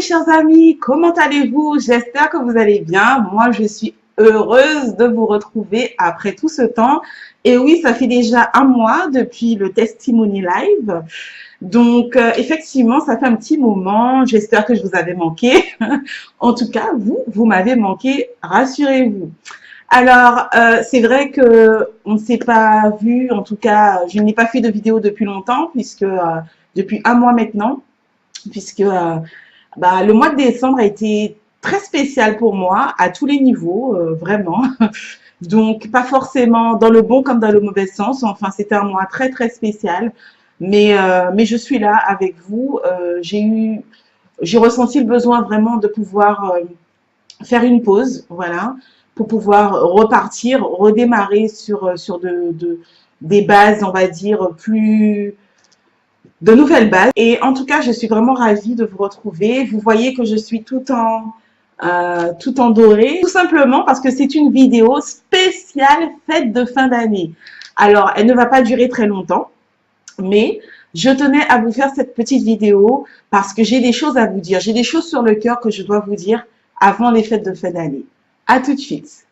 chers amis, comment allez-vous? J'espère que vous allez bien. Moi, je suis heureuse de vous retrouver après tout ce temps. Et oui, ça fait déjà un mois depuis le Testimony Live. Donc, effectivement, ça fait un petit moment. J'espère que je vous avais manqué. En tout cas, vous m'avez manqué, rassurez-vous. Alors, c'est vrai que on ne s'est pas vu. En tout cas, je n'ai pas fait de vidéo depuis longtemps, puisque depuis un mois maintenant, puisque le mois de décembre a été très spécial pour moi à tous les niveaux, vraiment. Donc, pas forcément dans le bon comme dans le mauvais sens. Enfin, c'était un mois très, très spécial. Mais je suis là avec vous. J'ai ressenti le besoin vraiment de pouvoir faire une pause, voilà, pour pouvoir repartir, redémarrer sur des bases, on va dire, de nouvelles bases. Et en tout cas, je suis vraiment ravie de vous retrouver. Vous voyez que je suis tout en doré, tout simplement parce que c'est une vidéo spéciale fête de fin d'année. Alors, elle ne va pas durer très longtemps, mais je tenais à vous faire cette petite vidéo parce que j'ai des choses à vous dire. J'ai des choses sur le cœur que je dois vous dire avant les fêtes de fin d'année. À tout de suite.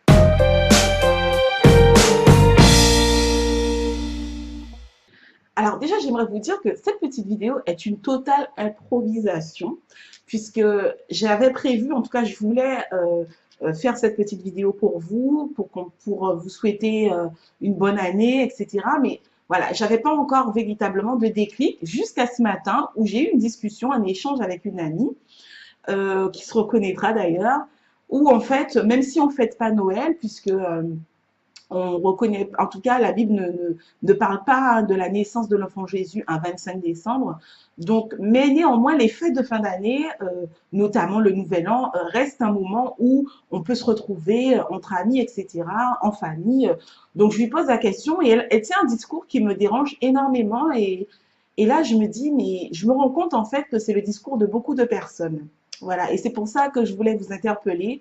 Alors déjà, j'aimerais vous dire que cette petite vidéo est une totale improvisation puisque j'avais prévu, en tout cas, je voulais faire cette petite vidéo pour vous, pour vous souhaiter une bonne année, etc. Mais voilà, j'avais pas encore véritablement de déclic jusqu'à ce matin où j'ai eu une discussion, un échange avec une amie qui se reconnaîtra d'ailleurs, où en fait, même si on fête pas Noël, puisque on reconnaît, en tout cas, la Bible ne parle pas de la naissance de l'enfant Jésus un 25 décembre. Donc, mais néanmoins, les fêtes de fin d'année, notamment le Nouvel An, restent un moment où on peut se retrouver entre amis, etc., en famille. Donc, je lui pose la question et elle tient un discours qui me dérange énormément. Et là, je me dis, mais je me rends compte en fait que c'est le discours de beaucoup de personnes. Voilà, et c'est pour ça que je voulais vous interpeller.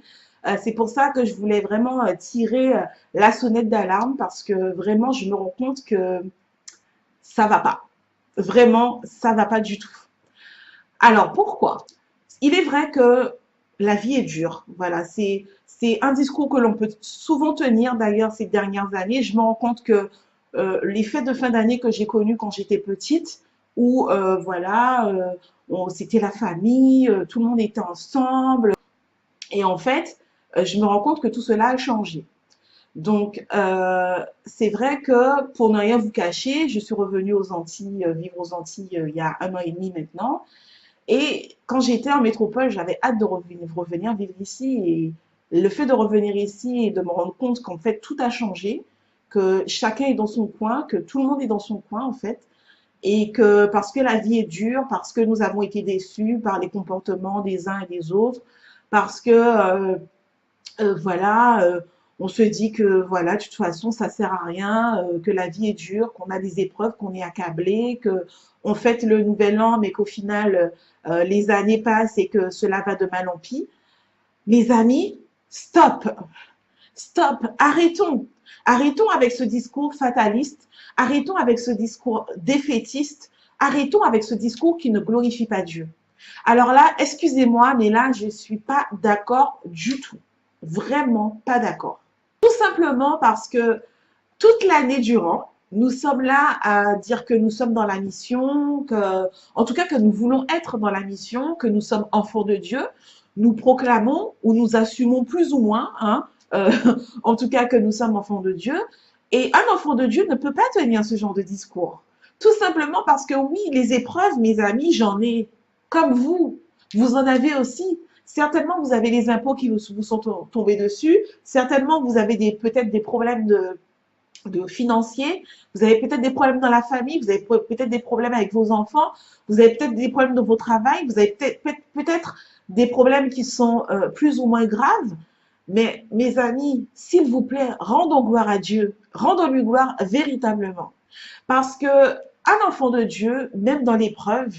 C'est pour ça que je voulais vraiment tirer la sonnette d'alarme parce que vraiment, je me rends compte que ça va pas. Vraiment, ça va pas du tout. Alors, pourquoi? Il est vrai que la vie est dure. Voilà, c'est un discours que l'on peut souvent tenir d'ailleurs ces dernières années. Je me rends compte que les fêtes de fin d'année que j'ai connues quand j'étais petite, où voilà, c'était la famille, tout le monde était ensemble. Et en fait, je me rends compte que tout cela a changé. Donc, c'est vrai que pour ne rien vous cacher, je suis revenue aux Antilles, vivre aux Antilles il y a un an et demi maintenant. Et quand j'étais en métropole, j'avais hâte de revenir vivre ici. Et le fait de revenir ici et de me rendre compte qu'en fait tout a changé, que chacun est dans son coin, que tout le monde est dans son coin en fait, et que parce que la vie est dure, parce que nous avons été déçus par les comportements des uns et des autres, parce que voilà, on se dit que voilà, de toute façon, ça sert à rien, que la vie est dure, qu'on a des épreuves, qu'on est accablé, que on fête le nouvel an, mais qu'au final, les années passent et que cela va de mal en pis. Mes amis, stop, stop, arrêtons. Arrêtons avec ce discours fataliste, arrêtons avec ce discours défaitiste, arrêtons avec ce discours qui ne glorifie pas Dieu. Alors là, excusez-moi, mais là, je ne suis pas d'accord du tout. Vraiment pas d'accord. Tout simplement parce que toute l'année durant, nous sommes là à dire que nous sommes dans la mission, en tout cas que nous voulons être dans la mission, que nous sommes enfants de Dieu. Nous proclamons ou nous assumons plus ou moins, hein, euh, en tout cas que nous sommes enfants de Dieu. Et un enfant de Dieu ne peut pas tenir ce genre de discours. Tout simplement parce que oui, les épreuves, mes amis, j'en ai. Comme vous en avez aussi. Certainement, vous avez les impôts qui vous sont tombés dessus. Certainement, vous avez peut-être des problèmes de financiers. Vous avez peut-être des problèmes dans la famille. Vous avez peut-être des problèmes avec vos enfants. Vous avez peut-être des problèmes dans votre travail. Vous avez peut-être des problèmes qui sont plus ou moins graves. Mais mes amis, s'il vous plaît, rendons gloire à Dieu. Rendons-lui gloire véritablement. Parce que un enfant de Dieu, même dans l'épreuve,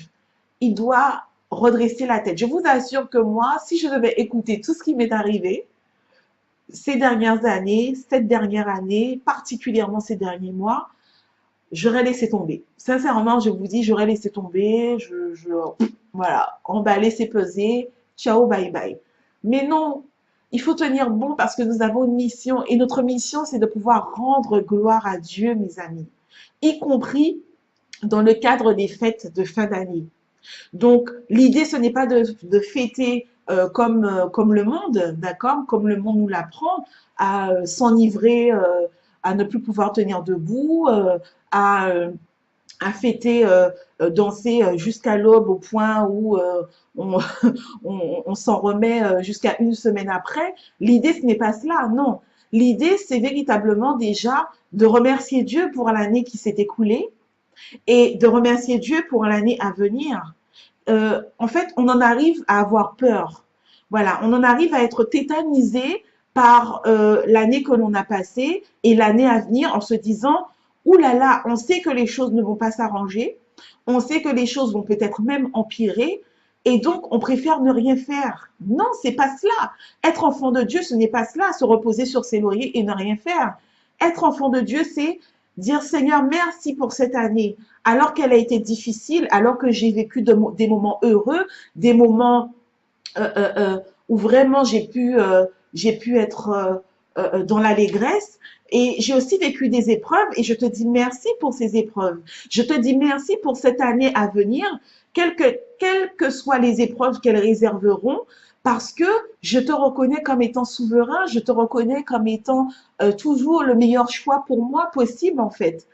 il doit redresser la tête. Je vous assure que moi, si je devais écouter tout ce qui m'est arrivé ces dernières années, cette dernière année, particulièrement ces derniers mois, j'aurais laissé tomber. Sincèrement, je vous dis, j'aurais laissé tomber. Voilà, emballer, c'est peser. ciao, bye bye. Mais non, il faut tenir bon parce que nous avons une mission et notre mission, c'est de pouvoir rendre gloire à Dieu, mes amis, y compris dans le cadre des fêtes de fin d'année. Donc, l'idée, ce n'est pas de fêter comme le monde, d'accord, comme le monde nous l'apprend, à s'enivrer, à ne plus pouvoir tenir debout, à, euh, à fêter, danser jusqu'à l'aube au point où on, on s'en remet jusqu'à une semaine après. L'idée, ce n'est pas cela, non. L'idée, c'est véritablement déjà de remercier Dieu pour l'année qui s'est écoulée et de remercier Dieu pour l'année à venir. En fait, on en arrive à avoir peur. Voilà, on en arrive à être tétanisé par l'année que l'on a passée et l'année à venir en se disant, ouh là là, on sait que les choses ne vont pas s'arranger, on sait que les choses vont peut-être même empirer, et donc on préfère ne rien faire. Non, c'est pas cela. Être enfant de Dieu, ce n'est pas cela, se reposer sur ses lauriers et ne rien faire. Être enfant de Dieu, c'est dire Seigneur, merci pour cette année, alors qu'elle a été difficile, alors que j'ai vécu des moments heureux, des moments où vraiment j'ai pu être dans l'allégresse. Et j'ai aussi vécu des épreuves et je te dis merci pour ces épreuves. Je te dis merci pour cette année à venir, quelles que soient les épreuves qu'elles réserveront, parce que je te reconnais comme étant souverain, je te reconnais comme étant toujours le meilleur choix pour moi possible en fait.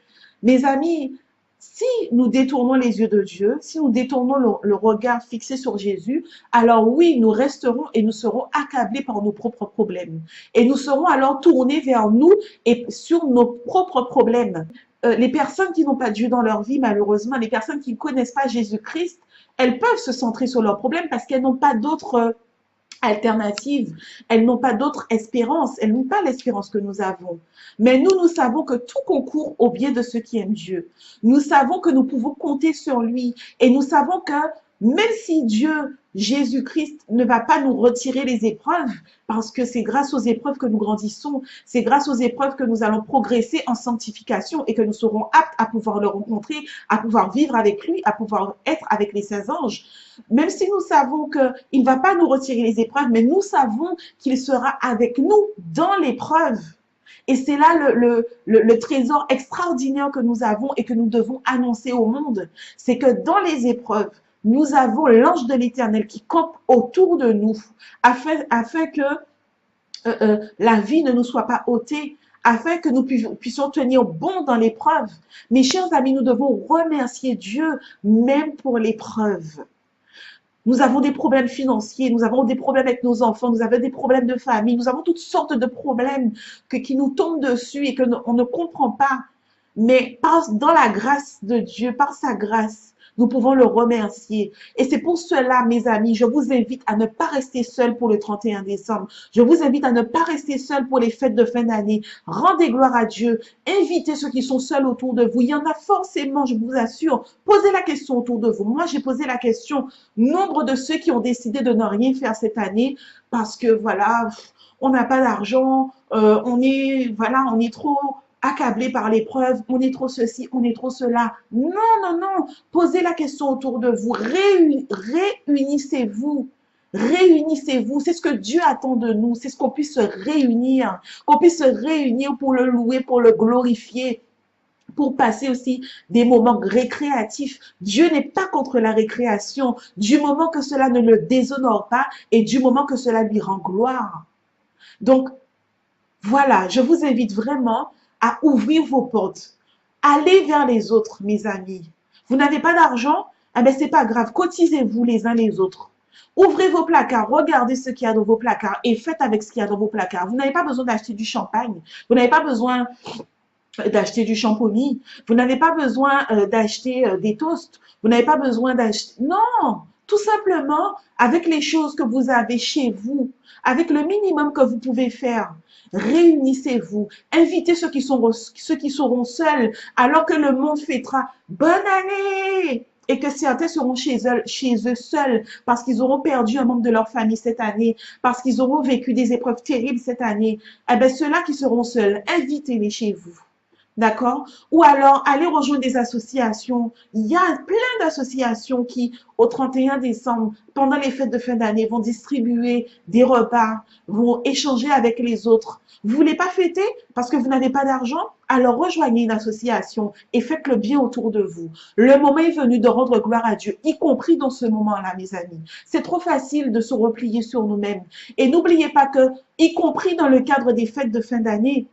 Mes amis, si nous détournons les yeux de Dieu, si nous détournons le regard fixé sur Jésus, alors oui, nous resterons et nous serons accablés par nos propres problèmes. Et nous serons alors tournés vers nous et sur nos propres problèmes. Les personnes qui n'ont pas Dieu dans leur vie, malheureusement, les personnes qui ne connaissent pas Jésus-Christ, elles peuvent se centrer sur leurs problèmes parce qu'elles n'ont pas d'autres alternatives, elles n'ont pas d'autre espérance, elles n'ont pas l'espérance que nous avons. Mais nous savons que tout concourt au bien de ceux qui aiment Dieu. Nous savons que nous pouvons compter sur lui et nous savons que même si Dieu, Jésus-Christ, ne va pas nous retirer les épreuves, parce que c'est grâce aux épreuves que nous grandissons, c'est grâce aux épreuves que nous allons progresser en sanctification et que nous serons aptes à pouvoir le rencontrer, à pouvoir vivre avec lui, à pouvoir être avec les saints anges. Même si nous savons qu'il ne va pas nous retirer les épreuves, mais nous savons qu'il sera avec nous dans l'épreuve. Et c'est là le trésor extraordinaire que nous avons et que nous devons annoncer au monde. C'est que dans les épreuves, nous avons l'ange de l'Éternel qui campe autour de nous afin que la vie ne nous soit pas ôtée, afin que nous puissions tenir bon dans l'épreuve. Mes chers amis, nous devons remercier Dieu même pour l'épreuve. Nous avons des problèmes financiers, nous avons des problèmes avec nos enfants, nous avons des problèmes de famille, nous avons toutes sortes de problèmes qui nous tombent dessus et qu'on ne comprend pas. Mais dans la grâce de Dieu, par sa grâce, nous pouvons le remercier. Et c'est pour cela, mes amis, je vous invite à ne pas rester seuls pour le 31 décembre. Je vous invite à ne pas rester seuls pour les fêtes de fin d'année. Rendez gloire à Dieu. Invitez ceux qui sont seuls autour de vous. Il y en a forcément, je vous assure. Posez la question autour de vous. Moi, j'ai posé la question. Nombre de ceux qui ont décidé de ne rien faire cette année parce que, voilà, on n'a pas d'argent, on est trop accablé par l'épreuve, on est trop ceci, on est trop cela. Non, non, non. Posez la question autour de vous. Réunissez-vous. Réunissez-vous. C'est ce que Dieu attend de nous. C'est ce qu'on puisse se réunir. Qu'on puisse se réunir pour le louer, pour le glorifier, pour passer aussi des moments récréatifs. Dieu n'est pas contre la récréation, du moment que cela ne le déshonore pas et du moment que cela lui rend gloire. Donc, voilà, je vous invite vraiment à ouvrir vos portes. Allez vers les autres, mes amis. Vous n'avez pas d'argent? Eh bien, c'est pas grave. Cotisez-vous les uns les autres. Ouvrez vos placards, regardez ce qu'il y a dans vos placards et faites avec ce qu'il y a dans vos placards. Vous n'avez pas besoin d'acheter du champagne. Vous n'avez pas besoin d'acheter du shampoing. Vous n'avez pas besoin d'acheter des toasts. Vous n'avez pas besoin d'acheter... Non! Tout simplement, avec les choses que vous avez chez vous, avec le minimum que vous pouvez faire, réunissez-vous, invitez ceux qui seront seuls, alors que le monde fêtera bonne année et que certains seront chez eux seuls parce qu'ils auront perdu un membre de leur famille cette année, parce qu'ils auront vécu des épreuves terribles cette année. Eh bien, ceux-là qui seront seuls, invitez-les chez vous. D'accord? Ou alors, aller rejoindre des associations. Il y a plein d'associations qui, au 31 décembre, pendant les fêtes de fin d'année, vont distribuer des repas, vont échanger avec les autres. Vous voulez pas fêter parce que vous n'avez pas d'argent? Alors rejoignez une association et faites le bien autour de vous. Le moment est venu de rendre gloire à Dieu, y compris dans ce moment-là, mes amis. C'est trop facile de se replier sur nous-mêmes. Et n'oubliez pas que, y compris dans le cadre des fêtes de fin d'année,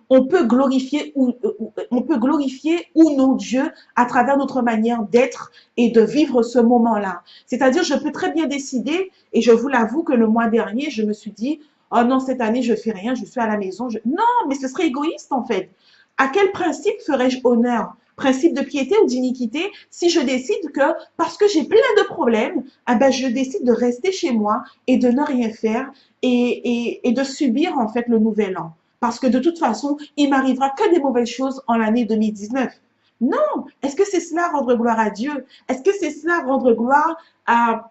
on peut glorifier on peut glorifier ou non Dieu à travers notre manière d'être et de vivre ce moment-là. C'est-à-dire, je peux très bien décider, et je vous l'avoue que le mois dernier, je me suis dit, oh non, cette année, je fais rien, je suis à la maison. Non, mais ce serait égoïste en fait. À quel principe ferais-je honneur? Principe de piété ou d'iniquité si je décide que, parce que j'ai plein de problèmes, eh ben, je décide de rester chez moi et de ne rien faire et de subir en fait le nouvel an. Parce que de toute façon, il m'arrivera que des mauvaises choses en l'année 2019. Non, est-ce que c'est cela rendre gloire à Dieu? Est-ce que c'est cela rendre gloire à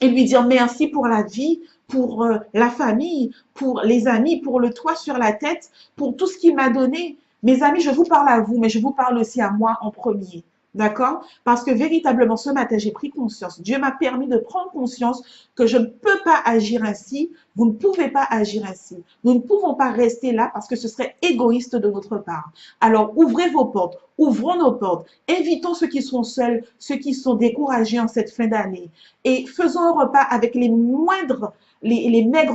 et lui dire merci pour la vie, pour la famille, pour les amis, pour le toit sur la tête, pour tout ce qu'il m'a donné? Mes amis, je vous parle à vous, mais je vous parle aussi à moi en premier. D'accord? Parce que véritablement, ce matin, j'ai pris conscience. Dieu m'a permis de prendre conscience que je ne peux pas agir ainsi. Vous ne pouvez pas agir ainsi. Nous ne pouvons pas rester là parce que ce serait égoïste de notre part. Alors, ouvrez vos portes, ouvrons nos portes, invitons ceux qui sont seuls, ceux qui sont découragés en cette fin d'année et faisons un repas avec les maigres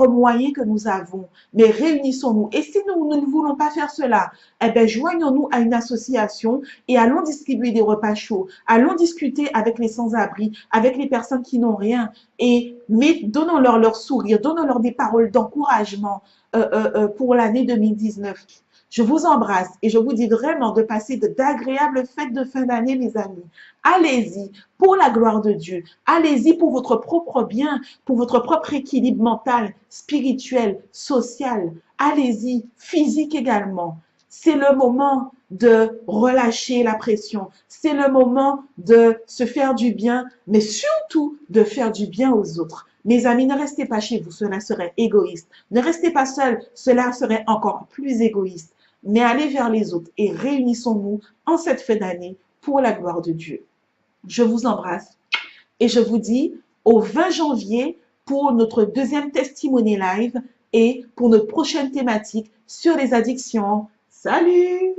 moyens que nous avons, mais réunissons-nous. Et si nous ne voulons pas faire cela, eh bien, joignons-nous à une association et allons distribuer des repas chauds, allons discuter avec les sans-abri, avec les personnes qui n'ont rien, et donnons-leur leur sourire, donnons-leur des paroles d'encouragement pour l'année 2019. Je vous embrasse et je vous dis vraiment de passer d'agréables fêtes de fin d'année, mes amis. Allez-y pour la gloire de Dieu. Allez-y pour votre propre bien, pour votre propre équilibre mental, spirituel, social. Allez-y, physique également. C'est le moment de relâcher la pression. C'est le moment de se faire du bien, mais surtout de faire du bien aux autres. Mes amis, ne restez pas chez vous, cela serait égoïste. Ne restez pas seuls, cela serait encore plus égoïste. Mais allez vers les autres et réunissons-nous en cette fin d'année pour la gloire de Dieu. Je vous embrasse et je vous dis au 20 janvier pour notre deuxième testimony live et pour notre prochaine thématique sur les addictions. Salut!